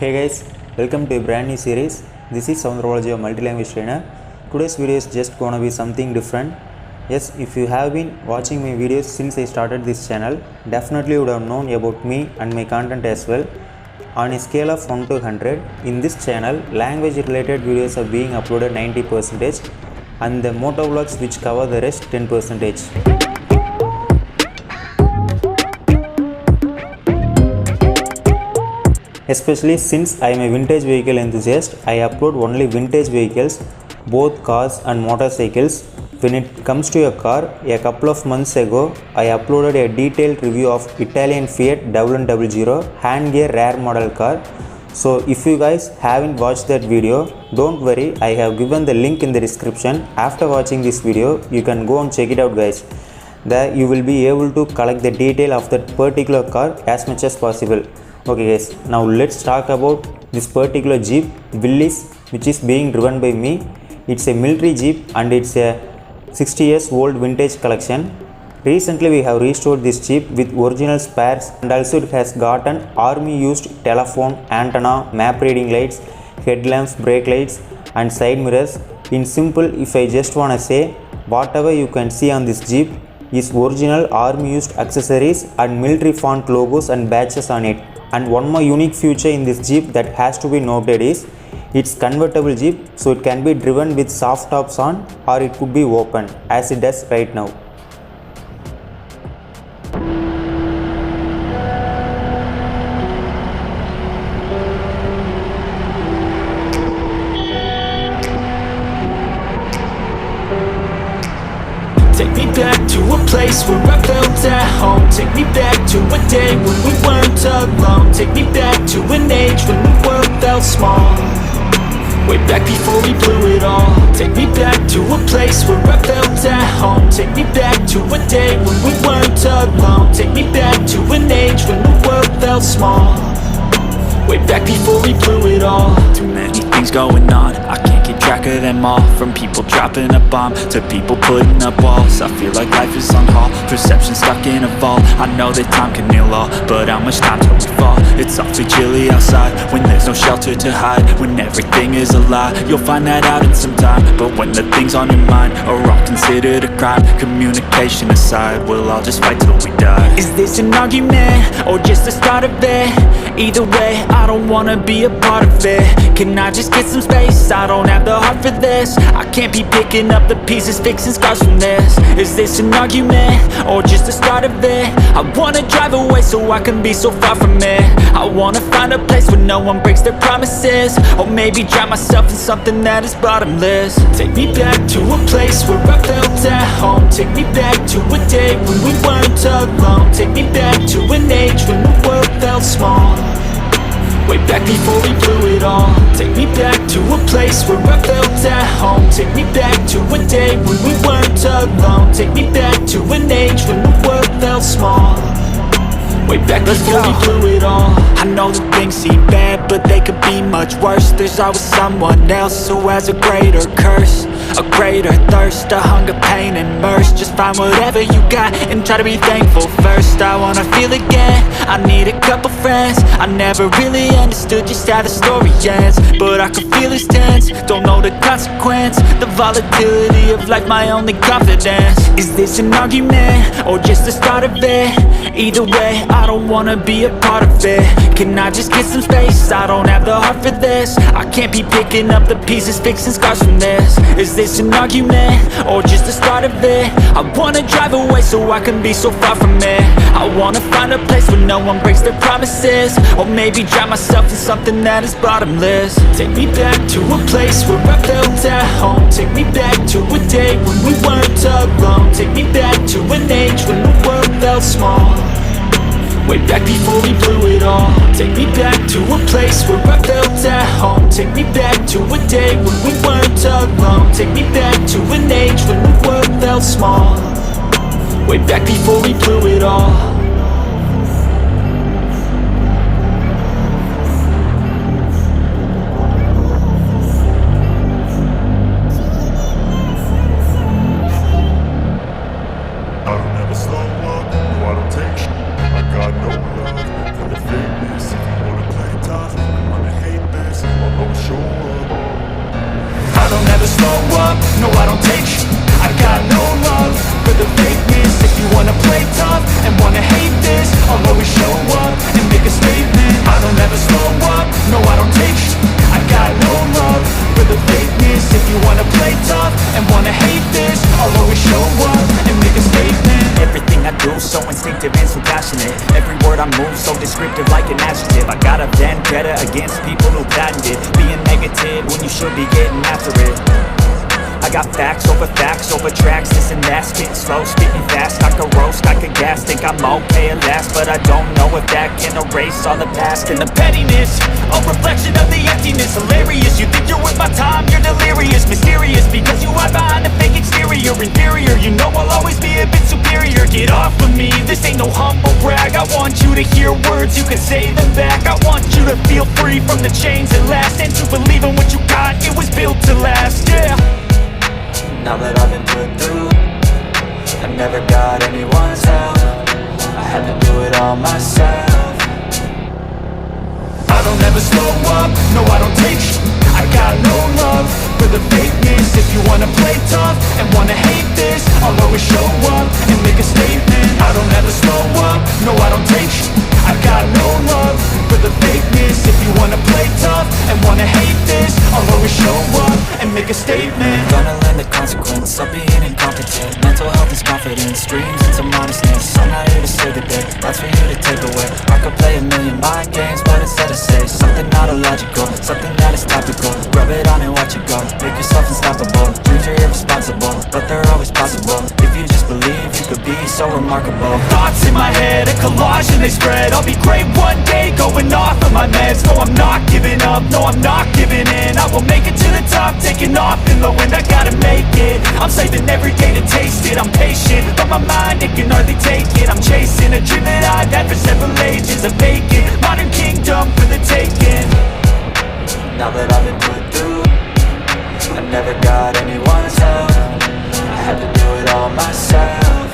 Hey guys, welcome to a brand new series. This is Soundrabalaji, a multi-language trainer. Today's video is just gonna be something different. Yes, if you have been watching my videos since I started this channel, definitely would have known about me and my content as well. On a scale of 1 to 100, in this channel, language related videos are being uploaded 90% and the motovlogs which cover the rest 10%. Especially since I am a vintage vehicle enthusiast, I upload only vintage vehicles, both cars and motorcycles. When it comes to a car, a couple of months ago, I uploaded a detailed review of Italian Fiat 100 hand gear rare model car. So if you guys haven't watched that video, don't worry, I have given the link in the description. After watching this video, you can go and check it out guys. There you will be able to collect the detail of that particular car as much as possible. Okay guys, now let's talk about this particular Jeep Willys, which is being driven by me. It's a military Jeep and it's a 60 years old vintage collection. Recently we have restored this Jeep with original spares and also it has gotten army used telephone, antenna, map reading lights, headlamps, brake lights and side mirrors. In simple, if I just wanna say, whatever you can see on this Jeep is original army used accessories and military font logos and badges on it. And one more unique feature in this Jeep that has to be noted is it's convertible Jeep, so it can be driven with soft tops on or it could be open as it does right now. Take me back to a place where I felt at home. Take me back to a day when we weren't alone. Take me back to an age when the world felt small. Way back before we blew it all. Take me back to a place where I felt at home. Take me back to a day when we weren't alone. Take me back to an age when the world felt small. Way back before we blew it all. Too many things going on, I can't keep track of them all. From people dropping a bomb to people putting up walls. I feel like life is on hold, perception stuck in a vault. I know that time can heal all, but how much time till we fall? It's awfully chilly outside, when there's no shelter to hide. When everything is a lie, you'll find that out in some time. But when the things on your mind are all considered a crime, communication aside, we'll all just fight till we die. Is this an argument, or just the start of it? Either way, I don't wanna be a part of it. Can I just get some space? I don't have the heart for this. I can't be picking up the pieces, fixing scars from this. Is this an argument, or just the start of it? I wanna drive away so I can be so far from it. I wanna find a place where no one breaks their promises. Or maybe drown myself in something that is bottomless. Take me back to a place where I felt at home. Take me back to a day when we weren't alone. Take me back to an age when the world felt small. Way back before we blew it all. Take me back to a place where I felt at home. Take me back to a day when we weren't alone. Take me back to an age when the world felt small. Way back before we blew it all. I know that things seem bad, but they could be much worse. There's always someone else who has a greater curse, a greater thirst, a hunger, pain, and mercy. Just find whatever you got and try to be thankful first. I wanna feel again, I need a couple friends. I never really understood just how the story ends, but I can feel it's tense, don't know the consequence. The volatility of life, my only confidence. Is this an argument, or just the start of it? Either way, I don't wanna be a part of it. Can I just get some space? I don't have the heart for this. I can't be picking up the pieces, fixing scars from this. Is this an argument, or just the start of it? I wanna drive away so I can be so far from it. I wanna find a place where no one breaks their promises. Or maybe drown myself in something that is bottomless. Take me back to a place where I felt at home. Take me back to a day when we weren't alone. Take me back to an age when the world felt small. Way back before we blew it all. Take me back to a place where I felt at home. Take me back to a day when we weren't alone. Take me back to an age when the world felt small. Way back before we blew it all. I don't ever slow up, no I don't take shit. I got no love for the fakeness. If you wanna play tough, I'm gonna hate. play tough and wanna hate this, I'll always show up and make a statement. Everything I do so instinctive and so passionate. Every word I move so descriptive like an adjective. I got a vendetta against people who patented being negative when you should be getting after it. I got facts over tracks, this and that. Spitting slow, spitting fast, I could roast, I could gas. Think I'm okay at last, but I don't know if that can erase all the past. And the pettiness, a reflection of the emptiness. Hilarious, you think you're worth my time, you're delirious. Mysterious, because you hide behind a fake exterior. Inferior, you know I'll always be a bit superior. Get off of me, this ain't no humble brag. I want you to hear words, you can say them back. I want you to feel free from the chains that last, and to believe in what you got, it was built to last, yeah. Now that I've been put through, I never got anyone's help. I had to do it all myself. I don't ever slow up, no I don't take sh**. I got no love for the fakeness. If you wanna play tough and wanna hate this, I'll always show up and make a statement. I don't ever slow up, no I don't take sh**. I got no love for the fakeness. If you wanna play tough and wanna hate this, I'll always show up and make a statement. Gonna learn the consequence of being incompetent. Mental health is confidence, dreams into modestness. I'm not here to save the day, that's for you to take away. I could play a million mind games, but instead I say something not illogical, something that is topical. Rub it on and watch it go, make yourself unstoppable. Dreams are irresponsible, but they're always possible. If you just believe, you could be so remarkable. Thoughts in my head, a collage and they spread. I'll be great one day, going off of my meds. No, I'm not giving up, no, I'm not giving in. I will make it to the top, taking off in the wind. I gotta make it, I'm saving every day to taste it. I'm patient, but my mind, it can hardly take it. I'm chasing a dream that I've had for several ages. A vacant, modern kingdom for the taking. Now that I've been put through, I never got anyone's help. I had to do it all myself.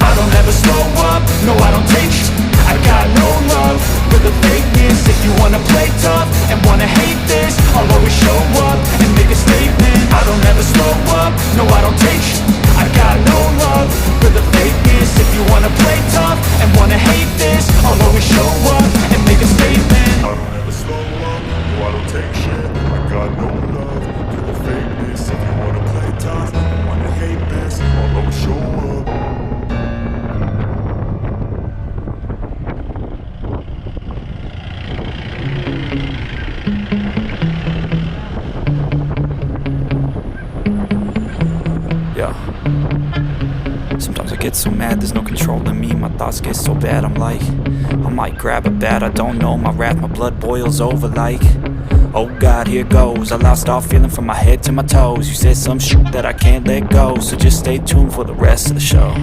I don't ever slow up, no I don't take sh**. I got no love for the fakeness. If you wanna play tough and wanna hate this, I'll always show up and make a statement. I don't ever slow up, no I don't take sh**. I got no love for the fakeness. If you wanna play tough and wanna hate this, I'll always show up and make a statement. I don't ever slow up, no I don't take shit. I got no love for the fakeness. If you wanna play tough and wanna hate this, I'll always show up. Sometimes I get so mad, there's no controlling me. My thoughts get so bad, I'm like, I might grab a bat, I don't know. My wrath, my blood boils over like, oh God, here goes. I lost all feeling from my head to my toes. You said some shit that I can't let go, so just stay tuned for the rest of the show.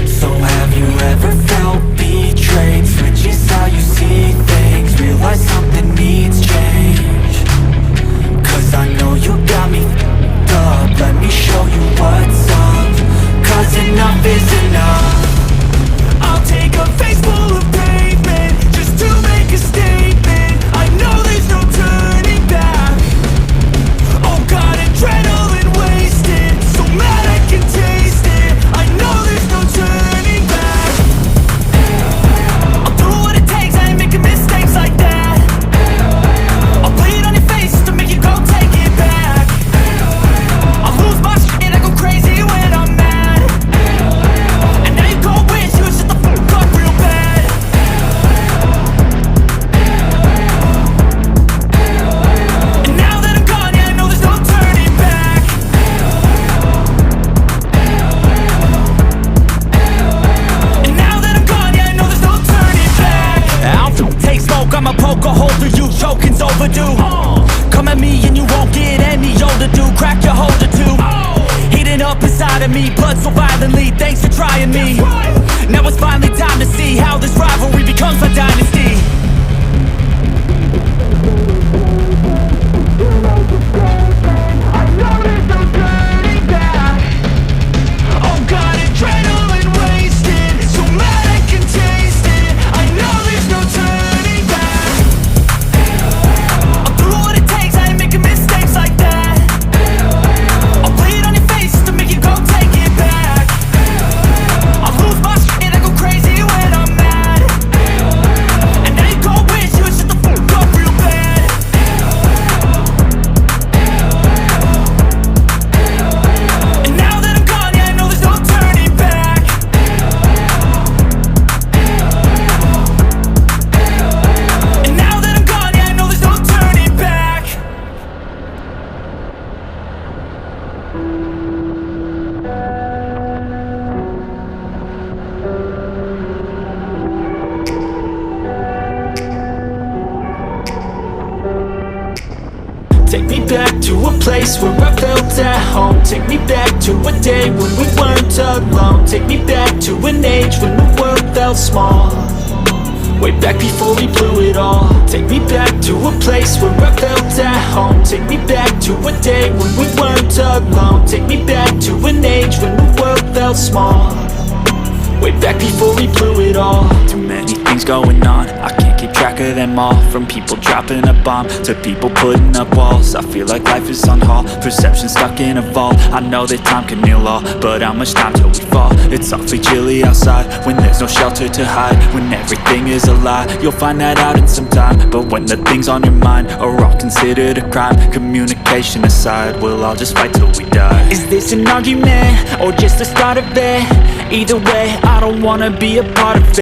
So have you ever felt betrayed? Switches how you see things, realize something needs change. Cause I know you got me f***ed up, let me show you what's up. Cause enough is enough. I'll take a face full of pavement just to make a statement. I know there's no turning back. Oh God, adrenaline wasted, so mad I can taste it. I know there's no turning back. I'll do what it takes, I ain't making mistakes like that. I'll bleed on your face to make you go take it back. to a place where I felt at home. Take me back to a day when we weren't alone. Take me back to an age when the world felt small. Way back before we blew it all. Take me back to a place where I felt at home. Take me back to a day when we weren't alone. Take me back to an age when the world felt small. Way back before we blew it all. Too many things going on, I can't keep track of them all. From people dropping a bomb to people putting up walls. I feel like life is on hold, perception stuck in a vault. I know that time can heal all, but how much time till we fall? It's awfully chilly outside when there's no shelter to hide. When everything is a lie, you'll find that out in some time. But when the things on your mind are all considered a crime, communication aside, we'll all just fight till we die. Is this an argument or just the start of it? Either way, I don't wanna be a part of it.